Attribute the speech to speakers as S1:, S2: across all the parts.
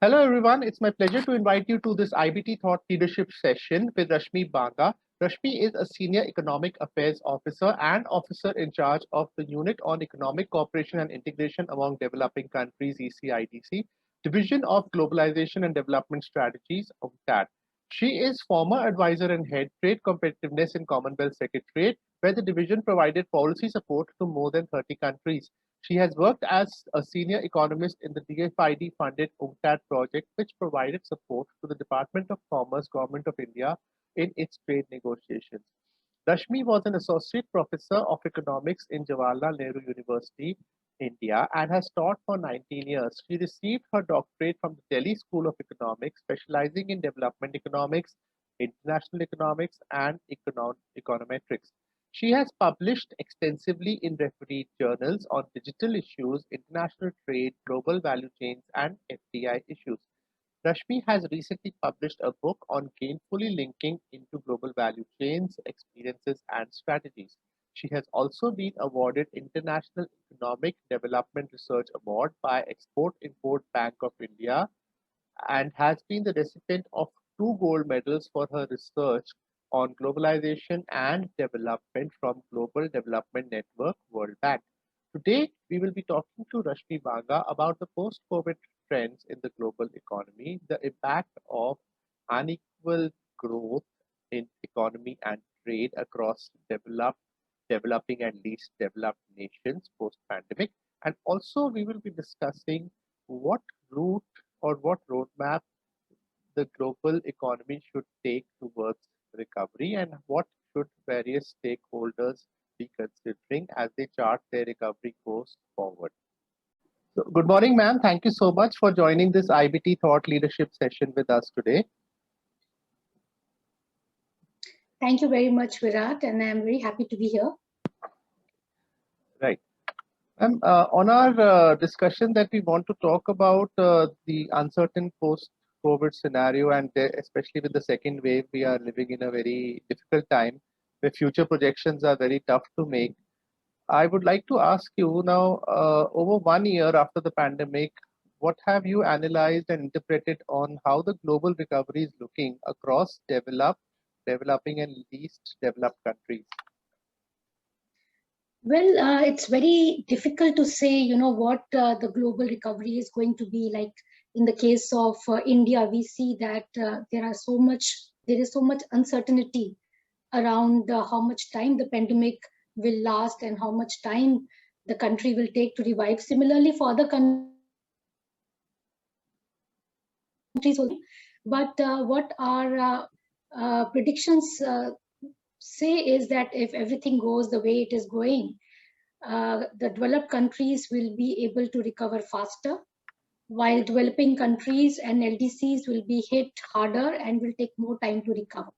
S1: Hello, everyone. It's my pleasure to invite you to this IBT Thought Leadership session with Rashmi Banga. Rashmi is a Senior Economic Affairs Officer and Officer in charge of the Unit on Economic Cooperation and Integration among Developing Countries, ECIDC, Division of Globalization and Development Strategies, UNCTAD. She is former advisor and head Trade Competitiveness in Commonwealth Secretariat, where the division provided policy support to more than 30 countries. She has worked as a senior economist in the DFID-funded UNCTAD project, which provided support to the Department of Commerce, Government of India in its trade negotiations. Rashmi was an associate professor of economics in Jawaharlal Nehru University, India, and has taught for 19 years. She received her doctorate from the Delhi School of Economics, specializing in development economics, international economics, and econometrics. She has published extensively in refereed journals on digital issues, international trade, global value chains, and FDI issues. Rashmi has recently published a book on gainfully linking into global value chains, experiences, and strategies. She has also been awarded International Economic Development Research Award by Export-Import Bank of India and has been the recipient of 2 gold medals for her research on globalization and development from Global Development Network World Bank. Today, we will be talking to Rashmi Banga about the post-COVID trends in the global economy, the impact of unequal growth in economy and trade across developing and least developed nations post-pandemic, and also we will be discussing what route or what roadmap the global economy should take towards recovery and what should various stakeholders be considering as they chart their recovery course forward. So, good morning, ma'am. Thank you so much for joining this IBT Thought Leadership session with us today.
S2: Thank you very much, Virat, and I'm very happy to be here.
S1: Right. On our discussion that we want to talk about the uncertain post-COVID scenario, and especially with the second wave, we are living in a very difficult time where future projections are very tough to make. I would like to ask you now, over 1 year after the pandemic, what have you analyzed and interpreted on how the global recovery is looking across developing and least developed countries?
S2: Well, it's very difficult to say, what the global recovery is going to be like. In the case of India, we see that there is so much uncertainty around how much time the pandemic will last and how much time the country will take to revive. Similarly, for other countries, but what our predictions say is that if everything goes the way it is going, the developed countries will be able to recover faster, while developing countries and LDCs will be hit harder and will take more time to recover.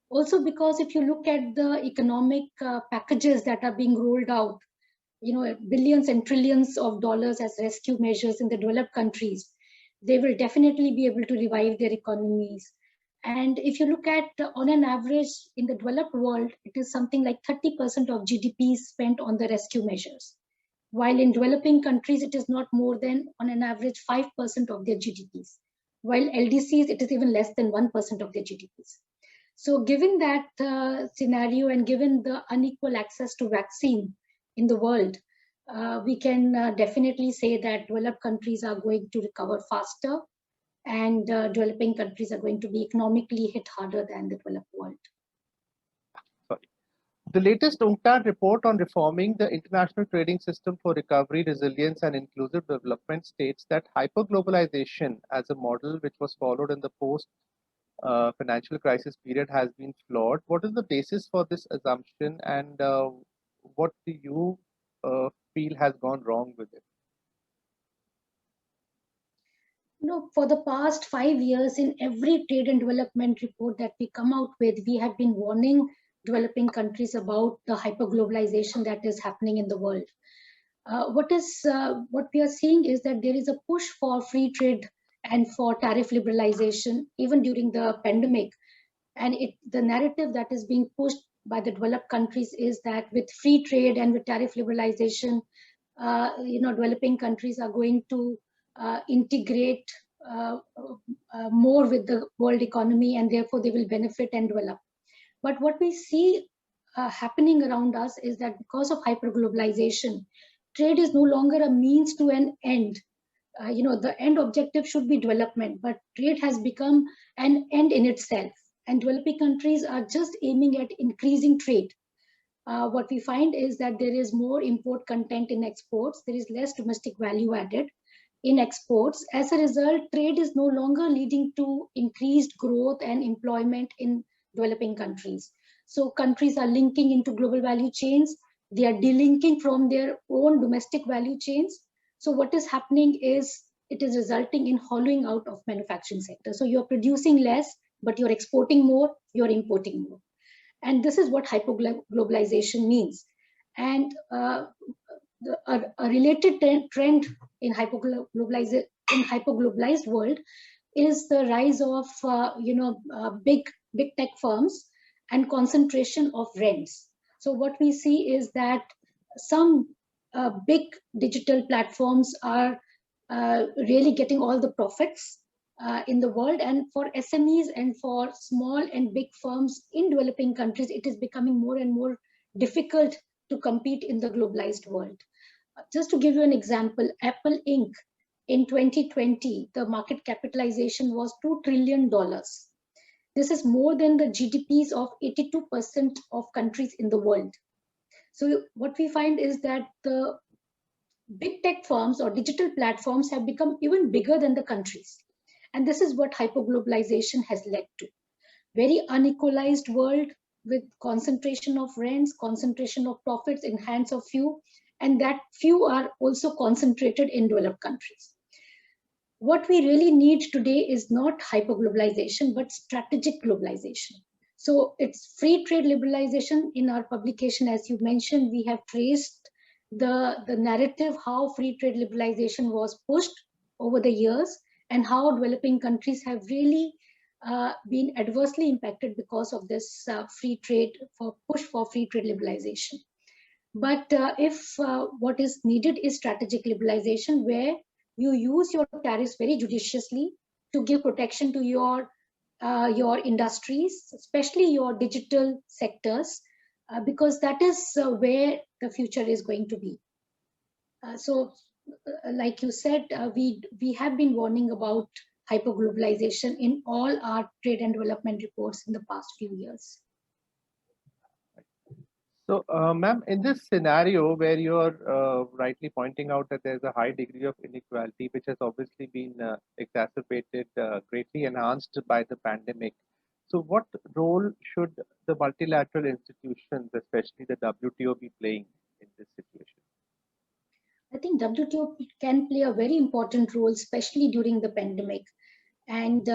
S2: Also, because if you look at the economic packages that are being rolled out, billions and trillions of dollars as rescue measures in the developed countries, they will definitely be able to revive their economies. And if you look at on an average in the developed world, it is something like 30% of GDP is spent on the rescue measures. While in developing countries, it is not more than on an average 5% of their GDPs. While LDCs, it is even less than 1% of their GDPs. So given that scenario and given the unequal access to vaccine in the world, we can definitely say that developed countries are going to recover faster and developing countries are going to be economically hit harder than the developed world.
S1: The latest UNCTAD report on reforming the international trading system for recovery, resilience, and inclusive development states that hyperglobalization as a model which was followed in the post-financial crisis period has been flawed. What is the basis for this assumption, and what do you feel has gone wrong with it?
S2: For the past 5 years, in every trade and development report that we come out with, we have been warning developing countries about the hyperglobalization that is happening in the world. What we are seeing is that there is a push for free trade and for tariff liberalization, even during the pandemic. And the narrative that is being pushed by the developed countries is that with free trade and with tariff liberalization, developing countries are going to integrate more with the world economy, and therefore they will benefit and develop. But what we see happening around us is that because of hyperglobalization, trade is no longer a means to an end. The end objective should be development, but trade has become an end in itself. And developing countries are just aiming at increasing trade. What we find is that there is more import content in exports, there is less domestic value added in exports. As a result, trade is no longer leading to increased growth and employment in developing countries. So countries are linking into global value chains, they are delinking from their own domestic value chains. So what is happening is it is resulting in hollowing out of manufacturing sector. So you're producing less, but you're exporting more, you're importing more. And this is what hyperglobalization means. And a related trend in hyperglobalized world is the rise of big tech firms and concentration of rents. So what we see is that some big digital platforms are really getting all the profits in the world, and for SMEs and for small and big firms in developing countries, it is becoming more and more difficult to compete in the globalized world. Just to give you an example, Apple Inc. in 2020, the market capitalization was $2 trillion. This is more than the GDPs of 82% of countries in the world. So what we find is that the big tech firms or digital platforms have become even bigger than the countries. And this is what hyperglobalization has led to. Very unequalized world with concentration of rents, concentration of profits in hands of few, and that few are also concentrated in developed countries. What we really need today is not hyperglobalization, but strategic globalization. So it's free trade liberalization. In our publication, as you mentioned, we have traced the narrative, how free trade liberalization was pushed over the years and how developing countries have really been adversely impacted because of this push for free trade liberalization. But if what is needed is strategic liberalization, where you use your tariffs very judiciously to give protection to your industries, especially your digital sectors, because that is where the future is going to be. Like you said, we have been warning about hyperglobalization in all our trade and development reports in the past few years.
S1: So, ma'am, in this scenario where you're rightly pointing out that there's a high degree of inequality, which has obviously been exacerbated, greatly enhanced by the pandemic. So, what role should the multilateral institutions, especially the WTO, be playing in this situation?
S2: I think WTO can play a very important role, especially during the pandemic. And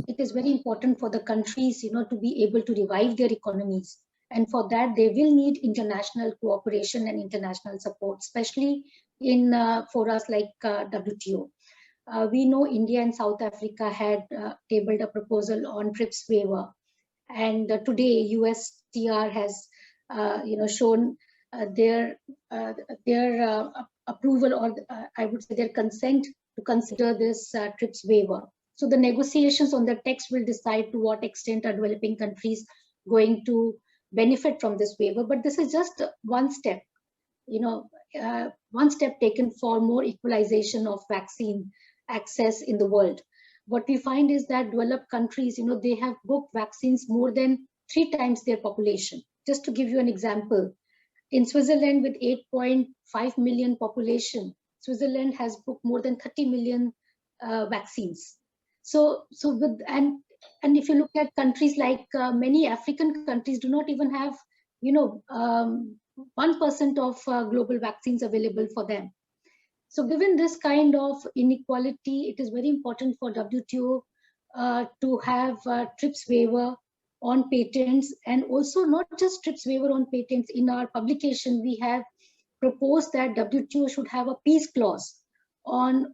S2: it is very important for the countries, to be able to revive their economies. And for that, they will need international cooperation and international support, especially in forums like WTO. We know India and South Africa had tabled a proposal on TRIPS waiver. And today, USTR has shown their approval, or I would say their consent to consider this TRIPS waiver. So the negotiations on the text will decide to what extent are developing countries going to benefit from this waiver. But this is just one step, one step taken for more equalization of vaccine access in the world. What we find is that developed countries, they have booked vaccines more than 3 times their population. Just to give you an example, in Switzerland with 8.5 million population, Switzerland has booked more than 30 million vaccines. So and if you look at countries like many African countries do not even have, 1% of global vaccines available for them. So given this kind of inequality, it is very important for WTO to have TRIPS waiver on patents, and also not just TRIPS waiver on patents. In our publication, we have proposed that WTO should have a peace clause on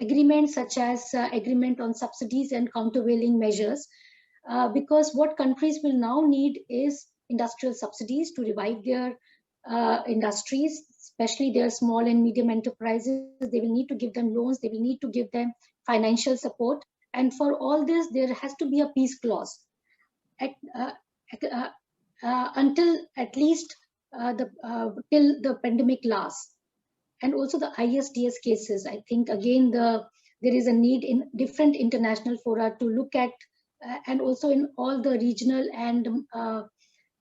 S2: agreements such as agreement on subsidies and countervailing measures, because what countries will now need is industrial subsidies to revive their industries, especially their small and medium enterprises. They will need to give them loans, they will need to give them financial support. And for all this, there has to be a peace clause at, until at least till the pandemic lasts. And also the ISDS cases, I think again there is a need in different international fora to look at, and also in all the regional and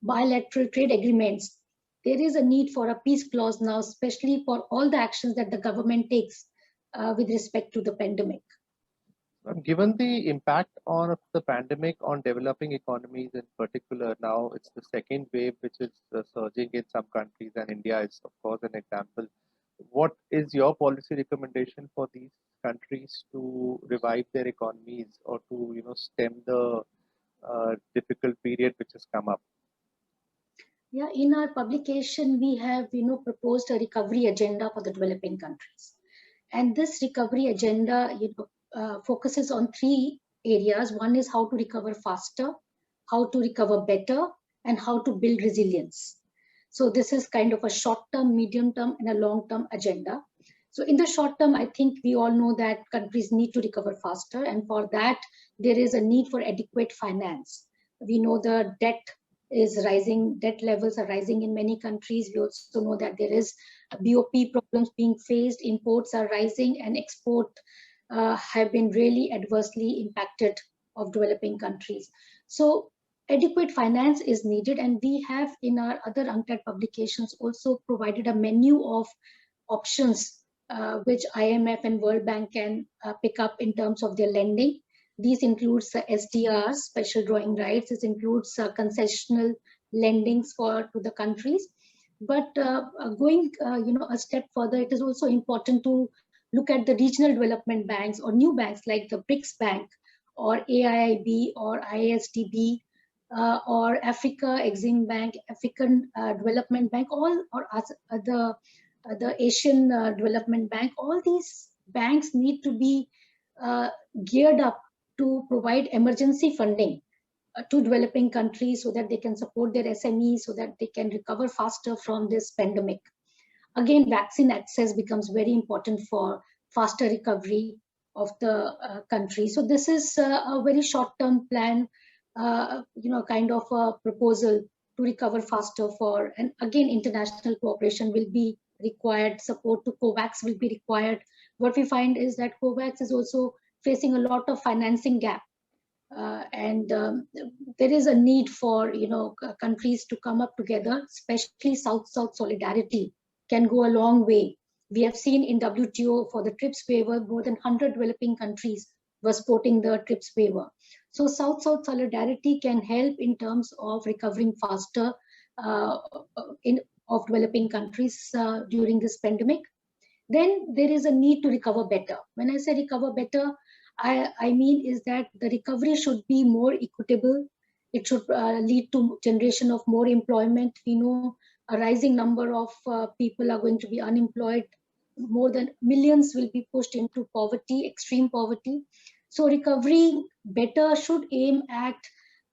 S2: bilateral trade agreements, there is a need for a peace clause now, especially for all the actions that the government takes with respect to the pandemic.
S1: Given the impact of the pandemic on developing economies in particular, now it's the second wave which is surging in some countries, and India is, of course, an example. What is your policy recommendation for these countries to revive their economies or to, stem the difficult period which has come up?
S2: Yeah, in our publication, we have, proposed a recovery agenda for the developing countries. And this recovery agenda, focuses on three areas. One is how to recover faster, how to recover better, and how to build resilience. So this is kind of a short-term, medium-term, and a long-term agenda. So in the short term, I think we all know that countries need to recover faster. And for that, there is a need for adequate finance. We know the debt is rising, debt levels are rising in many countries. We also know that there is BOP problems being faced, imports are rising, and export have been really adversely impacted of developing countries. So adequate finance is needed, and we have in our other UNCTAD publications also provided a menu of options which IMF and World Bank can pick up in terms of their lending. These includes SDRs, special drawing rights. This includes concessional lendings to the countries. But going a step further, it is also important to look at the regional development banks or new banks like the BRICS Bank or AIIB or ISDB or Africa Exim Bank, African Development Bank, all or the Asian Development Bank. All these banks need to be geared up to provide emergency funding to developing countries so that they can support their SMEs, so that they can recover faster from this pandemic. Again, vaccine access becomes very important for faster recovery of the country. So this is a very short-term plan, kind of a proposal to recover faster for, and again, international cooperation will be required, support to COVAX will be required. What we find is that COVAX is also facing a lot of financing gap. And there is a need for countries to come up together, especially South-South solidarity can go a long way. We have seen in WTO for the TRIPS waiver, more than 100 developing countries were supporting the TRIPS waiver. So South-South solidarity can help in terms of recovering faster of developing countries during this pandemic. Then there is a need to recover better. When I say recover better, I mean is that the recovery should be more equitable. It should lead to generation of more employment. We know a rising number of people are going to be unemployed. More than millions will be pushed into poverty, extreme poverty. So recovery better should aim at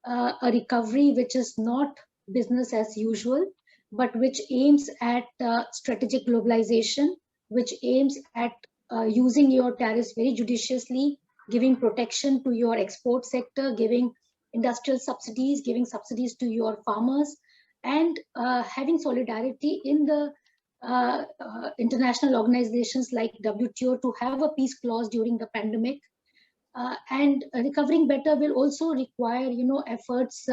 S2: a recovery which is not business as usual, but which aims at strategic globalization, which aims at using your tariffs very judiciously, giving protection to your export sector, giving industrial subsidies, giving subsidies to your farmers, and having solidarity in the international organizations like WTO to have a peace clause during the pandemic. And recovering better will also require, efforts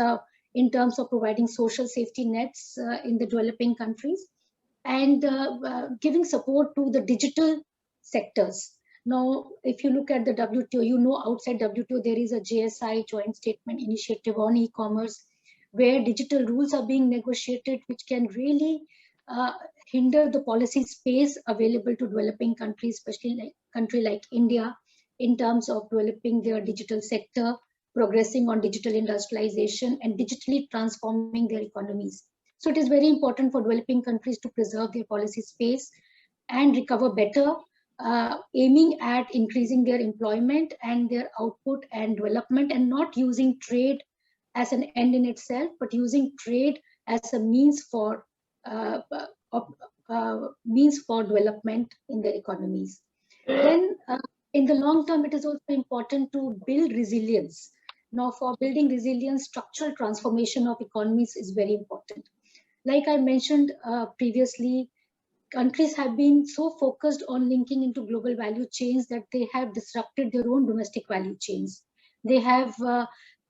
S2: in terms of providing social safety nets in the developing countries and giving support to the digital sectors. Now, if you look at the WTO, outside WTO, there is a JSI, Joint Statement Initiative on e-commerce, where digital rules are being negotiated, which can really hinder the policy space available to developing countries, especially like country like India, in terms of developing their digital sector, progressing on digital industrialization, and digitally transforming their economies. So it is very important for developing countries to preserve their policy space and recover better, aiming at increasing their employment and their output and development, and not using trade as an end in itself, but using trade as a means for means for development in their economies. Then in the long term, it is also important to build resilience. Now, for building resilience, structural transformation of economies is very important. Like I mentioned previously, countries have been so focused on linking into global value chains that they have disrupted their own domestic value chains. They have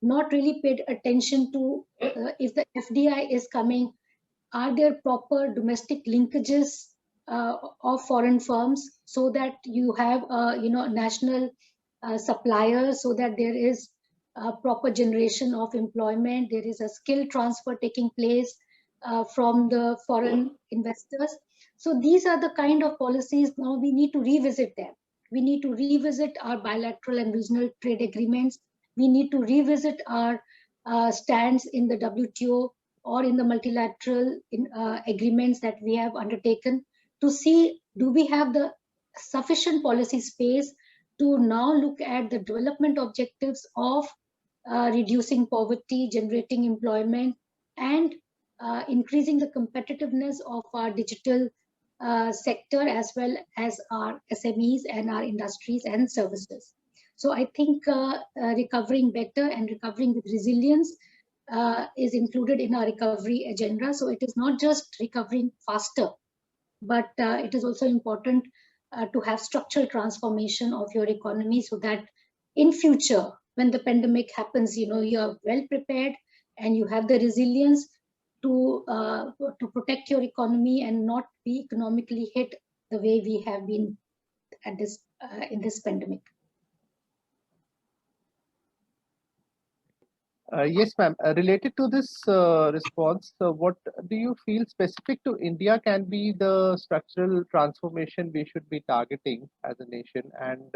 S2: not really paid attention to if the FDI is coming, are there proper domestic linkages of foreign firms so that you have national suppliers, so that there is a proper generation of employment, there is a skill transfer taking place from the foreign investors. So these are the kind of policies now we need to revisit them. We need to revisit our bilateral and regional trade agreements. We need to revisit our stands in the WTO or in the multilateral agreements that we have undertaken, to see, do we have the sufficient policy space to now look at the development objectives of reducing poverty, generating employment, and increasing the competitiveness of our digital sector, as well as our SMEs and our industries and services. So I think recovering better and recovering with resilience is included in our recovery agenda. So it is not just recovering faster, but it is also important to have structural transformation of your economy, so that in future, when the pandemic happens, you are well prepared and you have the resilience to protect your economy and not be economically hit the way we have been at this in this pandemic.
S1: Yes, ma'am. Related to this response, what do you feel specific to India can be the structural transformation we should be targeting as a nation, and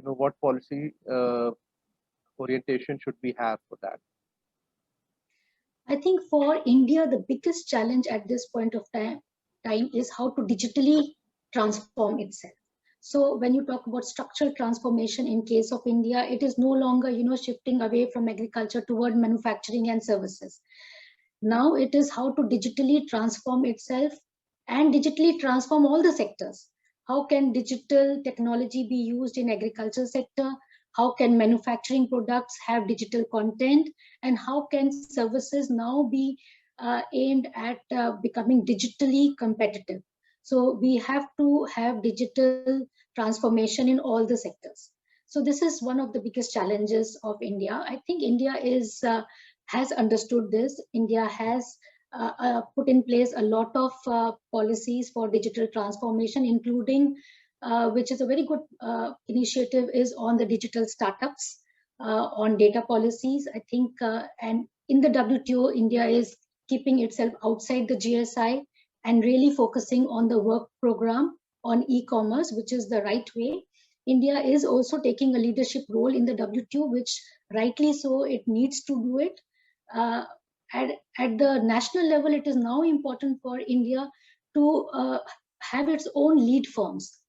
S1: what policy orientation should we have for that?
S2: I think for India, the biggest challenge at this point of time is how to digitally transform itself. So when you talk about structural transformation in case of India, it is no longer, shifting away from agriculture toward manufacturing and services. Now it is how to digitally transform itself and digitally transform all the sectors. How can digital technology be used in agriculture sector? How can manufacturing products have digital content? And how can services now be aimed at becoming digitally competitive? So we have to have digital transformation in all the sectors. So this is one of the biggest challenges of India. I think India has understood this. India has put in place a lot of policies for digital transformation, including which is a very good initiative, is on the digital startups, on data policies. I think, and in the WTO, India is keeping itself outside the GSI and really focusing on the work program on e-commerce, which is the right way. India is also taking a leadership role in the WTO, which rightly so, it needs to do it. At the national level, it is now important for India to have its own lead firms,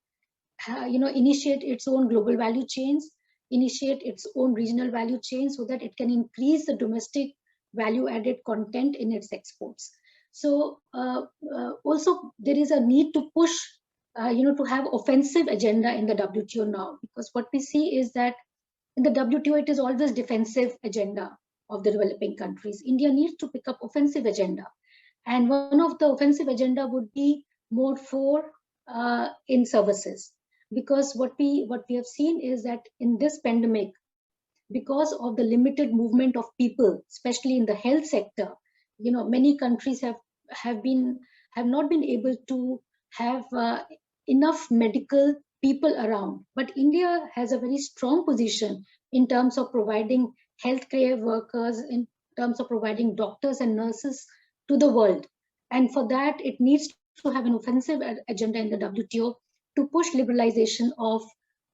S2: initiate its own global value chains, initiate its own regional value chains, so that it can increase the domestic value added content in its exports. So also there is a need to push, to have offensive agenda in the WTO now, because what we see is that in the WTO, it is always defensive agenda of the developing countries. India needs to pick up offensive agenda. And one of the offensive agenda would be mode 4 in services. Because what we have seen is that in this pandemic, because of the limited movement of people, especially in the health sector, many countries have not been able to have enough medical people around. But India has a very strong position in terms of providing healthcare workers, in terms of providing doctors and nurses to the world. And for that, it needs to have an offensive agenda in the WTO to push liberalization of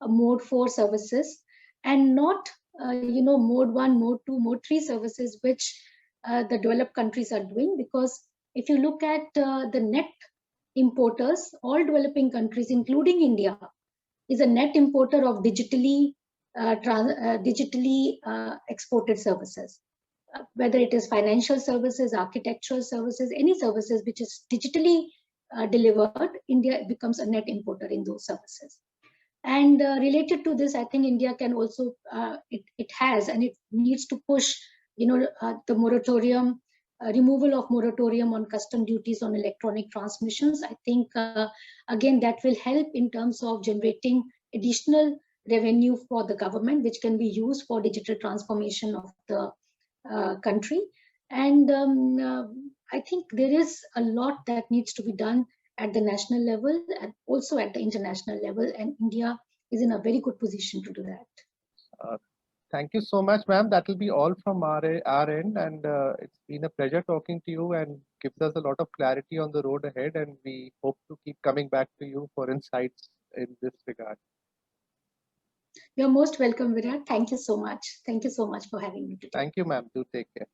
S2: mode 4 services, and not mode 1, mode 2, mode 3 services, which the developed countries are doing. Because if you look at the net importers, all developing countries, including India, is a net importer of digitally exported services, whether it is financial services, architectural services, any services which is digitally delivered, India becomes a net importer in those services. And related to this, I think India can also, it has and it needs to push, the moratorium, removal of moratorium on custom duties on electronic transmissions. I think, again, that will help in terms of generating additional revenue for the government, which can be used for digital transformation of the country. And I think there is a lot that needs to be done at the national level and also at the international level, and India is in a very good position to do that.
S1: Thank you so much, ma'am. That will be all from our end, and it's been a pleasure talking to you and gives us a lot of clarity on the road ahead, and we hope to keep coming back to you for insights in this regard.
S2: You're most welcome, Virat. Thank you so much. Thank you so much for having me today.
S1: Thank you, ma'am. Do take care.